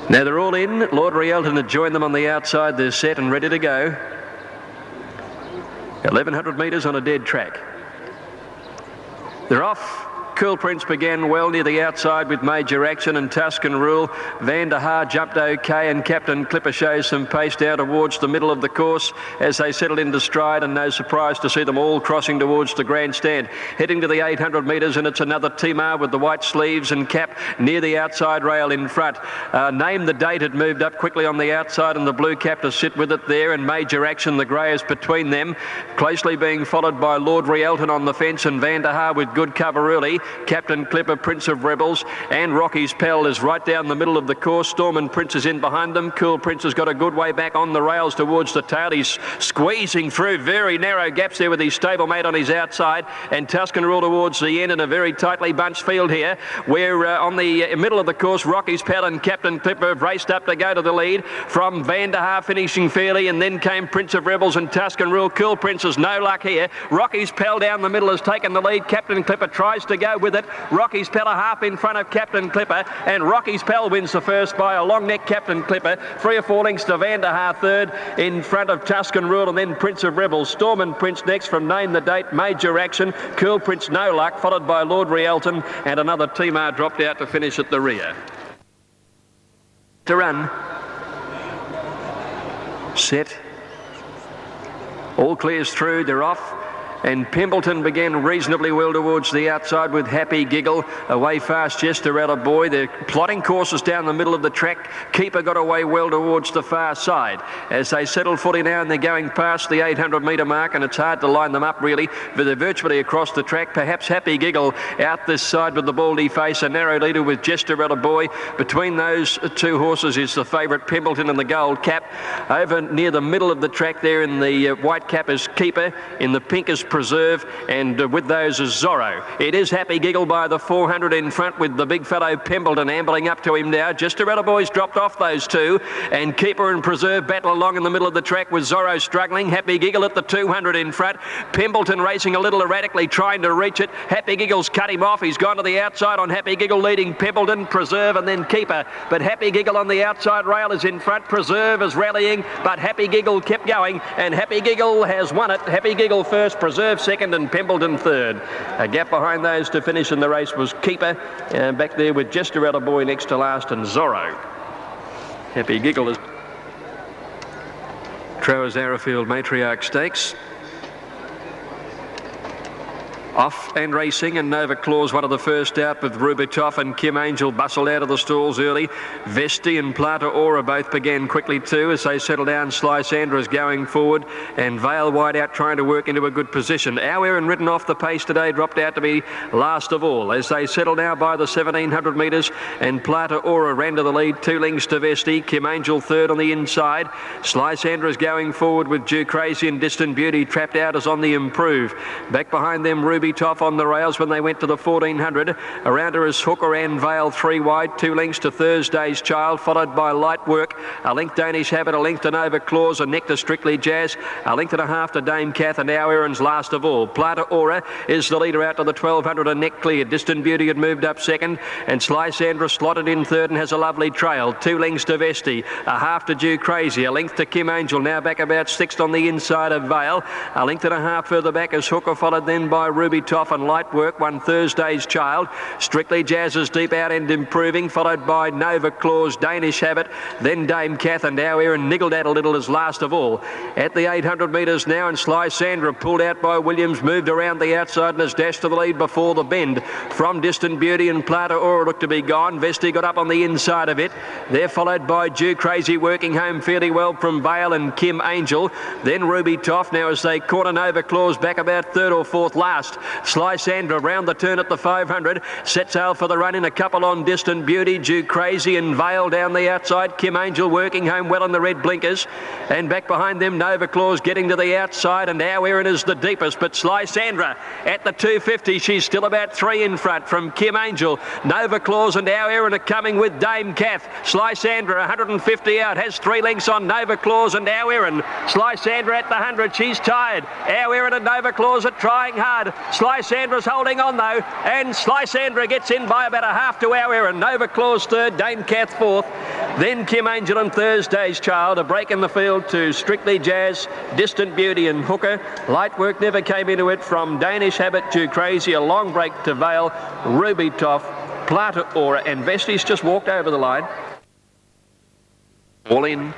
Now they're all in. Lord Rielton had joined them on the outside. They're set and ready to go. 1100 metres on a dead track. They're off. Cool Prince began well near the outside with Major Action and Tuscan Rule. Van der Haar jumped okay, and Captain Clipper shows some pace down towards the middle of the course as they settled into stride, and no surprise to see them all crossing towards the grandstand. Heading to the 800 metres, and it's another Timar with the white sleeves and cap near the outside rail in front. Name the Date had moved up quickly on the outside, and the blue cap to sit with it there, and Major Action, the grey, is between them, closely being followed by Lord Rielton on the fence, and Van der Haar with good cover early. Captain Clipper, Prince of Rebels, and Rocky's Pal is right down the middle of the course. Storm and Prince is in behind them. Cool Prince has got a good way back on the rails towards the tail. He's squeezing through very narrow gaps there with his stablemate on his outside, and Tuscan Rule towards the end in a very tightly bunched field here, where on the middle of the course, Rocky's Pal and Captain Clipper have raced up to go to the lead from Van der Haar finishing fairly, and then came Prince of Rebels and Tuscan Rule. Cool Prince has no luck here. Rocky's Pal down the middle has taken the lead. Captain Clipper tries to go with it. Rocky's Pal a half in front of Captain Clipper, and Rocky's Pal wins the first by a long neck. Captain Clipper 3 or 4 lengths to Van der Haar third in front of Tuscan Rule, and then Prince of Rebels. Storm and Prince next from Name the Date. Major Action, Cool Prince no luck, followed by Lord Rielton, and another Timar dropped out to finish at the rear. To run. Set. All clears through, they're off. And Pimpleton began reasonably well towards the outside with Happy Giggle. Away fast Jester out of Boy. They're plotting courses down the middle of the track. Keeper got away well towards the far side. As they settle footy now, and they're going past the 800 metre mark, and it's hard to line them up really, but they're virtually across the track. Perhaps Happy Giggle out this side with the baldy face. A narrow leader with Jester out of Boy. Between those two horses is the favourite Pimpleton and the gold cap. Over near the middle of the track there in the white cap is Keeper. In the pink is Preserve, and with those is Zorro. It is Happy Giggle by the 400 in front, with the big fellow Pimpleton ambling up to him now. Just about a boy's dropped off those two, and Keeper and Preserve battle along in the middle of the track with Zorro struggling. Happy Giggle at the 200 in front. Pimpleton racing a little erratically, trying to reach it. Happy Giggle's cut him off. He's gone to the outside on Happy Giggle, leading Pimpleton, Preserve, and then Keeper. But Happy Giggle on the outside rail is in front. Preserve is rallying, but Happy Giggle kept going, and Happy Giggle has won it. Happy Giggle first, Preserve second, and Pimpleton third. A gap behind those to finish in the race was Keeper, back there with Jester out of Boy next to last, and Zorro. Happy Giggle is Trowers Arrowfield Matriarch Stakes. Off and racing, and Nova Claus one of the first out, with Rubitoff and Kim Angel bustled out of the stalls early. Vesti and Plata Aura both began quickly too as they settle down. Sly Sandra's going forward, and Vale wide out trying to work into a good position. Our Aaron ridden off the pace today, dropped out to be last of all as they settle now by the 1700 metres, and Plata Aura ran to the lead, 2 lengths to Vesti. Kim Angel third on the inside. Sly Sandra's going forward with Jew Crazy and Distant Beauty trapped out as on the improve. Back behind them Ruby Toff on the rails when they went to the 1400. Around her is Hooker and Vale 3 wide, 2 lengths to Thursday's Child, followed by Light Work, a length Danish Habit, a length to Nova Claus, a neck to Strictly Jazz, a length and a half to Dame Kath, and Our Aaron's last of all. Plata Aura is the leader out to the 1200, a neck cleared. Distant Beauty had moved up second, and Sly Sandra slotted in third and has a lovely trail. 2 lengths to Vesti, a half to Jew Crazy, a length to Kim Angel, now back about 6th on the inside of Vale, a length and a half further back as Hooker, followed then by Ruby Toff, and Light Work won Thursday's Child. Strictly Jazz is deep out and improving, followed by Nova Claus, Danish Habit, then Dame Kath, and Our Aaron niggled out a little as last of all. At the 800 metres now, and Sly Sandra pulled out by Williams, moved around the outside and has dashed to the lead before the bend. From Distant Beauty and Plata Aura looked to be gone. Vesti got up on the inside of it. They're followed by Jew Crazy, working home fairly well from Vale and Kim Angel. Then Ruby Toff now as they corner Nova Claus back about 3rd or 4th last. Sly Sandra round the turn at the 500, sets sail for the run in a couple on Distant Beauty, Jew Crazy and Vale down the outside. Kim Angel working home well in the red blinkers, and back behind them Nova Claus getting to the outside, and Our Aaron is the deepest, but Sly Sandra at the 250, she's still about 3 in front from Kim Angel. Nova Claus and Our Aaron are coming with Dame Kath. Sly Sandra 150 out, has 3 lengths on Nova Claus and Our Aaron. Sly Sandra at the 100, she's tired. Our Aaron and Nova Claus are trying hard. Sly Sandra's holding on though, and Sly Sandra gets in by about a half to Our Aaron. Nova Claus third, Dame Kath fourth. Then Kim Angel and Thursday's Child, a break in the field to Strictly Jazz, Distant Beauty and Hooker. Light Work never came into it from Danish Habit to Crazy, a long break to Vale, Ruby Toff, Plata Aura and Vesti's just walked over the line. All in.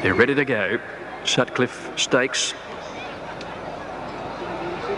They're ready to go. Sutcliffe Stakes.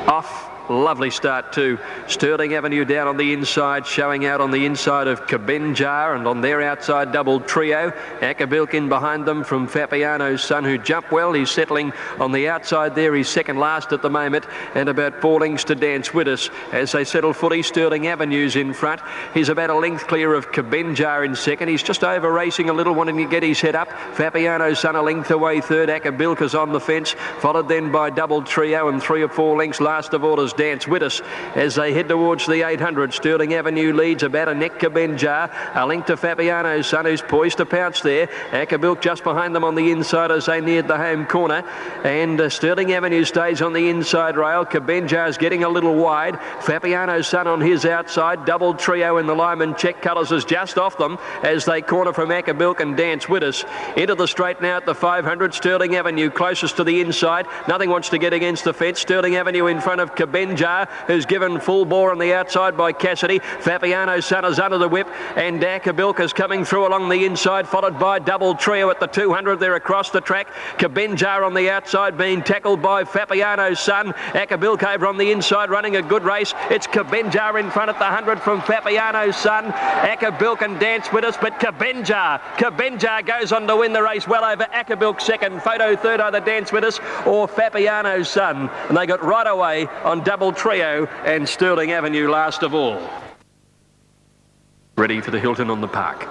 Off. Lovely start too. Sterling Avenue down on the inside, showing out on the inside of Kabenjar, and on their outside double trio. Akabilkin behind them from Fabiano's Son, who jumped well. He's settling on the outside there. He's second last at the moment, and about 4 lengths to Dance With Us as they settle fully. Sterling Avenue's in front. He's about a length clear of Kabenjar in second. He's just over racing a little, wanting to get his head up. Fabiano's Son a length away third. Akabilka's on the fence, followed then by double trio, and 3 or 4 lengths last of all is Dance With Us as they head towards the 800. Sterling Avenue leads about a neck. Kabenjar, a link to Fabiano's Son, who's poised to pounce there. Akabilk just behind them on the inside as they neared the home corner, and Sterling Avenue stays on the inside rail. Kabenjar's getting a little wide. Fabiano's Son on his outside. Double trio in the Lyman check colours is just off them as they corner from Akabilk and Dance With Us. Into the straight now at the 500. Sterling Avenue closest to the inside. Nothing wants to get against the fence. Sterling Avenue in front of Kabenjar, who's given full bore on the outside by Cassidy. Fabiano's Son is under the whip, and Akabilka's coming through along the inside, followed by double trio at the 200. They're across the track. Kabenjar on the outside being tackled by Fabiano's Son. Akabilka over on the inside running a good race. It's Kabenjar in front at the 100 from Fabiano's Son. Akabilk and Dance With Us, but Kabenjar goes on to win the race well over Akabilk second. Photo third, either Dance With Us or Fabiano's Son, and they got right away on double trio and Sterling Avenue last of all. Ready for the Hilton on the park.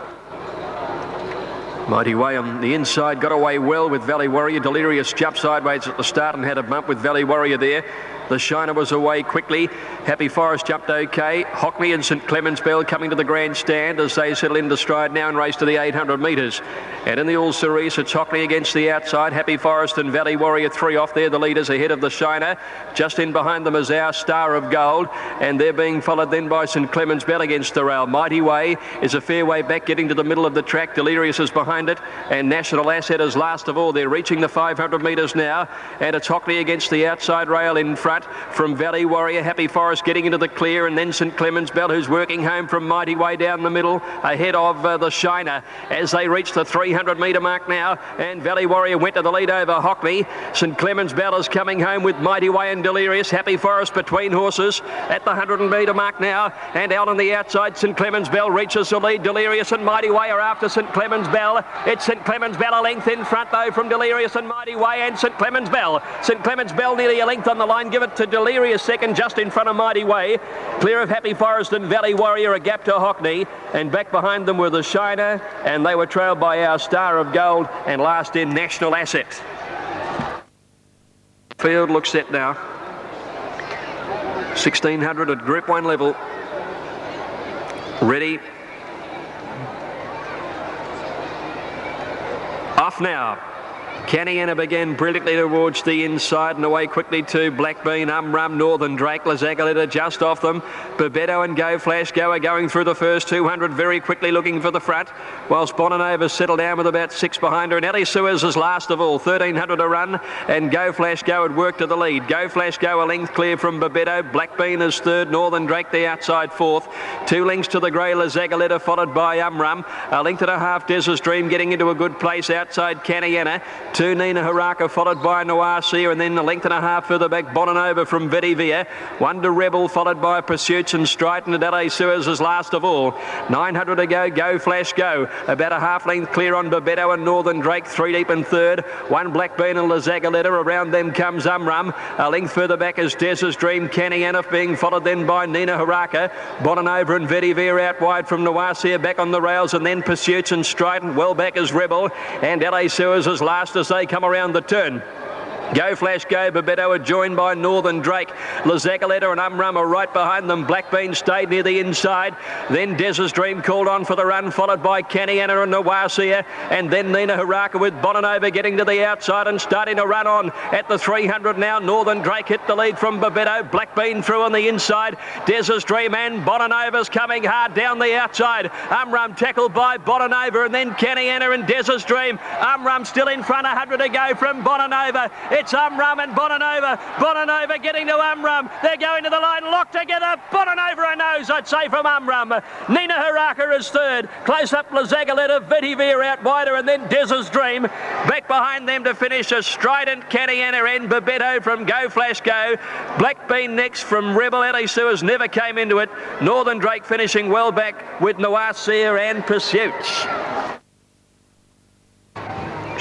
Mighty Way on the inside, got away well with Valley Warrior. Delirious jumped sideways at the start and had a bump with Valley Warrior there. The Shiner was away quickly. Happy Forest jumped okay. Hockney and St Clements Bell coming to the grandstand as they settle into stride now and race to the 800 metres. And in the All Cerise, it's Hockney against the outside. Happy Forest and Valley Warrior 3 off there, the leaders ahead of the Shiner. Just in behind them is our Star of Gold, and they're being followed then by St Clements Bell against the rail. Mighty Way is a fair way back, getting to the middle of the track. Delirious is behind it, and National Asset is last of all. They're reaching the 500 metres now, and it's Hockney against the outside rail in front from Valley Warrior. Happy Forest getting into the clear, and then St Clements Bell, who's working home from Mighty Way down the middle ahead of the Shiner as they reach the 300 metre mark now, and Valley Warrior went to the lead over Hockney. St Clements Bell is coming home with Mighty Way and Delirious. Happy Forest between horses at the 100 metre mark now, and out on the outside St Clements Bell reaches the lead. Delirious and Mighty Way are after St Clements Bell. It's St Clements Bell a length in front though from Delirious and Mighty Way and St Clements Bell. St Clements Bell nearly a length on the line. Give it to Delirious second, just in front of Mighty Way. Clear of Happy Forest and Valley Warrior, a gap to Hockney, and back behind them were the Shiner, and they were trailed by our Star of Gold, and last in National Asset. Field looks set now. 1600 at Group 1 level. Ready. Off now. Canniana began brilliantly towards the inside and away quickly to Blackbean, Rum, Northern Drake, Lazagoletta just off them. Bebeto and Go Flash Go are going through the first 200 very quickly, looking for the front, whilst Bonanova settled down with about 6 behind her, and Ellie Suez is last of all. 1300 to run, and Go Flash Go had worked to the lead. Go Flash Go a length clear from Bebeto. Blackbean is third, Northern Drake the outside fourth. 2 lengths to the grey Lazagoletta, followed by Rum. A length and a half Des's Dream getting into a good place outside Canniana. 2 Nina Haraka, followed by Noir Seer, and then a length and a half further back Bonanova from Vedivia. 1 to Rebel, followed by Pursuits and Strighton, and Adelaide Suez is last of all. 900 to go, Go Flash Go. About a half length clear on Bebeto and Northern Drake, 3 deep in third. 1 Blackbean and Lazagoletta, around them comes Rum. A length further back is Des's Dream, Canniana being followed then by Nina Haraka. Bonanova and Vedivia out wide from Noir Seer, back on the rails, and then Pursuits and Strighton. Well back is Rebel, and Adelaide Suez is last as they come around the turn. Go Flash Go, Babetto are joined by Northern Drake. Lazakaleta and Umrum are right behind them. Blackbean stayed near the inside. Then Des's Dream called on for the run, followed by Caniana and Nawasia. And then Nina Haraka with Bonanova getting to the outside and starting to run on at the 300 now. Northern Drake hit the lead from Babetto. Blackbean through on the inside. Des's Dream and Bonanova's coming hard down the outside. Umrum tackled by Bonanova and then Caniana and Des's Dream. Umrum still in front, 100 to go from Bonanova. It's Umrum and Bonanova. Bonanova getting to Umrum. They're going to the line, locked together. Bonanova a nose, I'd say, from Umrum. Nina Haraka is third. Close up Lazakaleta, Vitivere out wider, and then Des's Dream. Back behind them to finish a strident Caniana and Babetto from Go Flash Go. Blackbean next from Rebel Ellie Suez never came into it. Northern Drake finishing well back with Nawasia and Pursuits.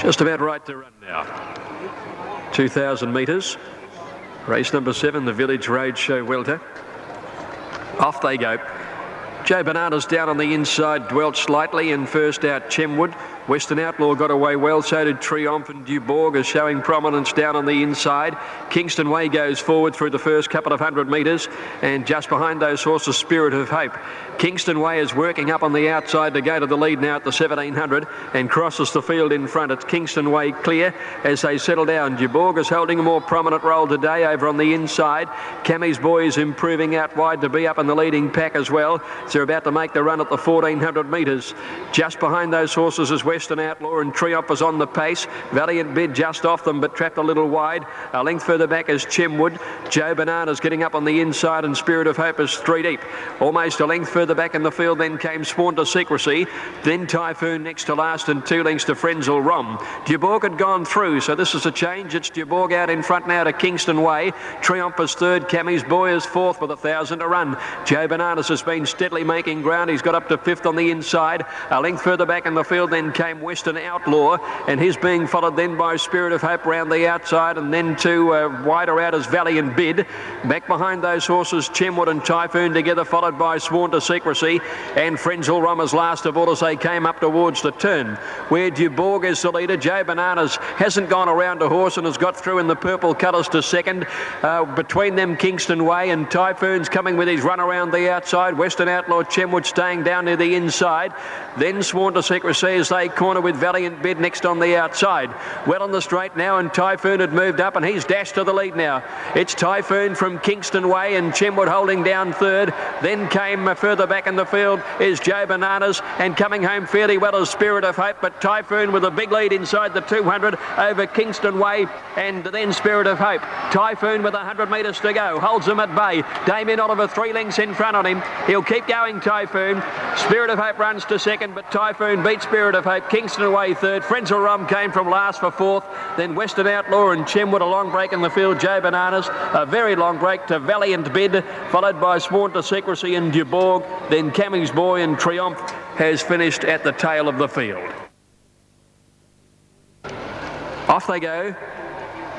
Just about right to run now. 2,000 metres. Race number 7, the Village Roadshow Welter. Off they go. Joe Bananas down on the inside, dwelt slightly, and first out Chemwood. Western Outlaw got away well, so did Triumph, and Dubourg is showing prominence down on the inside. Kingston Way goes forward through the first couple of 100 metres, and just behind those horses, Spirit of Hope. Kingston Way is working up on the outside to go to the lead now at the 1700 and crosses the field in front. It's Kingston Way clear as they settle down. Dubourg is holding a more prominent role today over on the inside. Cammy's Boy is improving out wide to be up in the leading pack as well. So they're about to make the run at the 1400 metres. Just behind those horses is Western Outlaw, and Triumph is on the pace. Valiant Bid just off them but trapped a little wide. A length further back is Chemwood. Joe Bananas getting up on the inside, and Spirit of Hope is 3 deep. Almost a length further back in the field then came Sworn to Secrecy. Then Typhoon next to last, and 2 lengths to Frenzel Rom. Dubourg had gone through, so this is a change. It's Dubourg out in front now to Kingston Way. Triumph is third. Cammy's Boy is fourth with 1,000 to run. Joe Bananas has been steadily making ground. He's got up to fifth on the inside. A length further back in the field then came Western Outlaw, and he's being followed then by Spirit of Hope round the outside, and then 2 wider out as Valiant Bid. Back behind those horses, Chemwood and Typhoon together, followed by Sworn to Secrecy, and Frenzel Rom as last of all as they came up towards the turn, where Dubourg is the leader. Joe Bananas hasn't gone around a horse and has got through in the purple colours to second. Between them, Kingston Way, and Typhoon's coming with his run around the outside. Western Outlaw, Chemwood staying down near the inside. Then Sworn to Secrecy as they corner with Valiant Bid next on the outside. Well on the straight now, and Typhoon had moved up, and he's dashed to the lead now. It's Typhoon from Kingston Way, and Chemwood holding down third. Then came further back in the field is Joe Bananas, and coming home fairly well is Spirit of Hope, but Typhoon with a big lead inside the 200 over Kingston Way, and then Spirit of Hope. Typhoon with 100 metres to go, holds them at bay. Damien Oliver 3 lengths in front on him. He'll keep going, Typhoon. Spirit of Hope runs to second, but Typhoon beats Spirit of Hope. Kingston Away third. Frenzel Rom came from last for fourth. Then Western Outlaw and Chemwood, a long break in the field. Joe Bananas, a very long break to Valiant Bid, followed by Sworn to Secrecy and Dubourg. Then Cammy's Boy and Triumph has finished at the tail of the field. Off they go.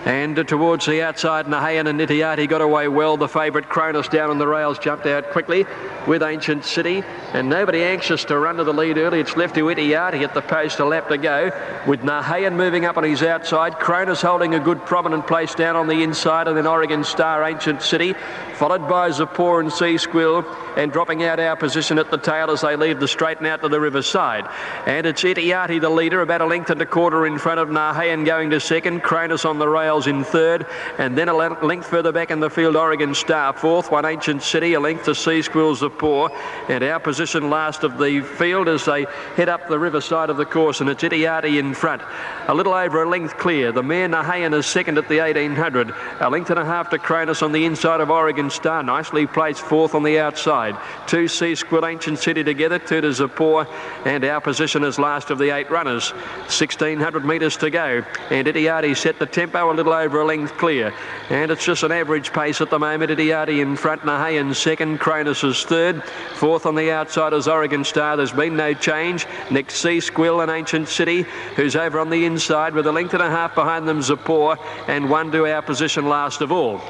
And towards the outside, Nahayan and Nitiati got away well. The favourite Cronus down on the rails jumped out quickly with Ancient City, and nobody anxious to run to the lead early. It's left to Itiati at the post, a lap to go, with Nahayan moving up on his outside. Cronus holding a good prominent place down on the inside, and then Oregon Star, Ancient City, followed by Zapor and Sea Squill, and dropping out our position at the tail as they leave the straight and out to the riverside. And it's Itiati the leader, about a length and a quarter in front of Nahayan going to second. Cronus on the rails in third, and then a length further back in the field, Oregon Star fourth, one Ancient City, a length to Sea Squill, Zapor, and our position last of the field as they head up the riverside of the course, and it's Itiati in front, a little over a length clear. The mare Nahayan is second at the 1800, a length and a half to Cronus on the inside of Oregon Star, nicely placed fourth on the outside. 2 Sea Squill, Ancient City together, 2 to Zapor, and our position is last of the 8 runners. 1600 metres to go, and Itiati set the tempo, a little over a length clear, and it's just an average pace at the moment. Itiati in front, Nahayan second, Cronus is third, fourth on the outside is Oregon Star. There's been no change. Next, Sea Squill and Ancient City, who's over on the inside with a length and a half behind them, Zapor, and 1 to our position last of all.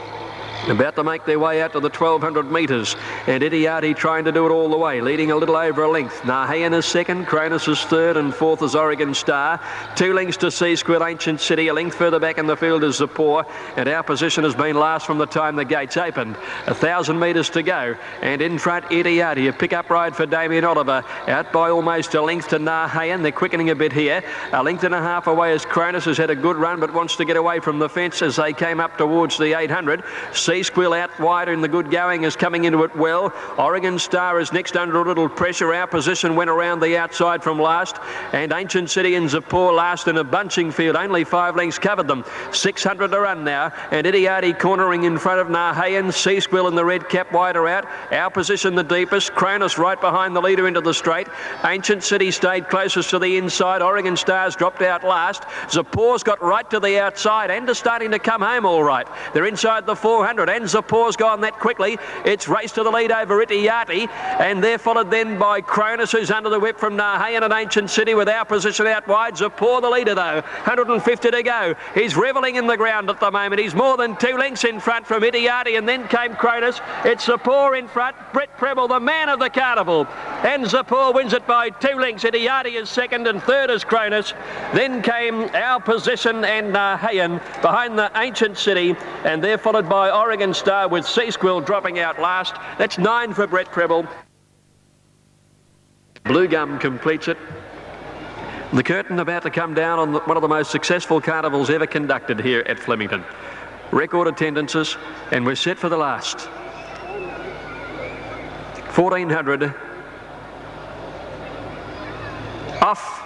About to make their way out to the 1200 metres, and Idiati trying to do it all the way, leading a little over a length. Nahayan is second, Cronus is third, and fourth is Oregon Star. 2 lengths to Seasquill Ancient City, a length further back in the field is Zippor, and our position has been last from the time the gates opened. 1,000 metres to go, and in front Idiati, a pick-up ride for Damien Oliver, out by almost a length to Nahayan. They're quickening a bit here. A length and a half away as Cronus has had a good run but wants to get away from the fence as they came up towards the 800. Seasquill out wide and the good going is coming into it well. Oregon Star is next under a little pressure. Our position went around the outside from last, and Ancient City and Zippor last in a bunching field. Only 5 lengths covered them. 600 to run now, and Idiati cornering in front of Nahayan. Seasquill and the red cap wider out. Our position the deepest. Cronus right behind the leader into the straight. Ancient City stayed closest to the inside. Oregon Star's dropped out last. Zippor's got right to the outside and are starting to come home all right. They're inside the 400, and Zippor's gone that quickly. It's raced to the lead over Idiati, and they're followed then by Cronus, who's under the whip from Nahayan and Ancient City, with our position out wide. Zippor the leader though, 150 to go. He's revelling in the ground at the moment. He's more than 2 lengths in front from Idiati, and then came Cronus. It's Zippor in front. Brett Preble, the man of the carnival, and Zippor wins it by 2 lengths. Idiati is second, and third is Cronus. Then came our position and Nahayan behind the Ancient City, and they're followed by Oregon Star with Seasquill dropping out last. That's 9 for Brett Preble. Blue Gum completes it. The curtain about to come down on one of the most successful carnivals ever conducted here at Flemington. Record attendances, and we're set for the last. 1400. Off.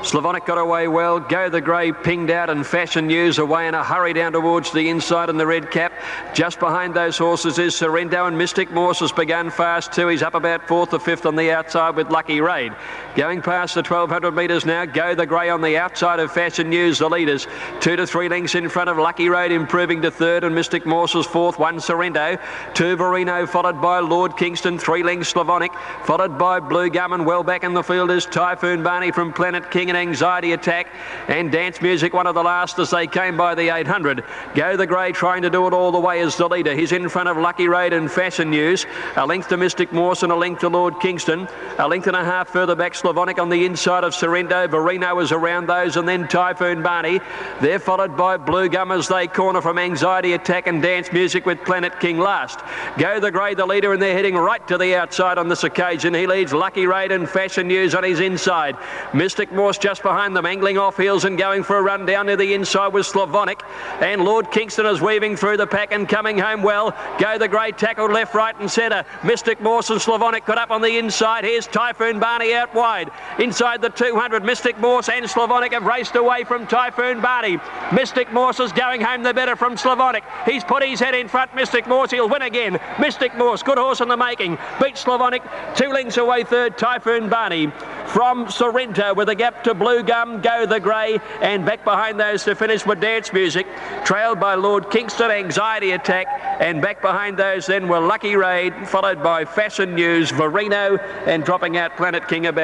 Slavonic got away well. Go the Grey pinged out, and Fashion News away in a hurry down towards the inside in the red cap. Just behind those horses is Sorrento, and Mystic Morse has begun fast too. He's up about 4th or 5th on the outside with Lucky Raid. Going past the 1200 metres now. Go the Grey on the outside of Fashion News, the leaders. 2 to 3 lengths in front of Lucky Raid, improving to third, and Mystic Morse is fourth. 1 Sorrento. 2 Verino, followed by Lord Kingston. 3 lengths Slavonic, followed by Blue Gum, and well back in the field is Typhoon Barney from Planet King and Anxiety Attack, and Dance Music one of the last as they came by the 800. Go the Grey trying to do it all the way as the leader. He's in front of Lucky Raid and Fashion News. A length to Mystic Morse and a length to Lord Kingston. A length and a half further back Slavonic on the inside of Sorrento. Verino is around those, and then Typhoon Barney. They're followed by Blue Gum as they corner from Anxiety Attack and Dance Music with Planet King last. Go the Grey the leader, and they're heading right to the outside on this occasion. He leads Lucky Raid and Fashion News on his inside. Mystic Morse just behind them, angling off heels and going for a run down near the inside with Slavonic, and Lord Kingston is weaving through the pack and coming home well. Go the Grey tackled left, right and centre. Mystic Morse and Slavonic got up on the inside. Here's Typhoon Barney out wide. Inside the 200, Mystic Morse and Slavonic have raced away from Typhoon Barney. Mystic Morse is going home the better from Slavonic. He's put his head in front. Mystic Morse, he'll win again. Mystic Morse, good horse in the making. Beat Slavonic, 2 lengths away third, Typhoon Barney. From Sorrento with a gap to Blue Gum, Go the Grey, and back behind those to finish with Dance Music, trailed by Lord Kingston, Anxiety Attack, and back behind those then were Lucky Raid, followed by Fashion News, Verino, and dropping out Planet King about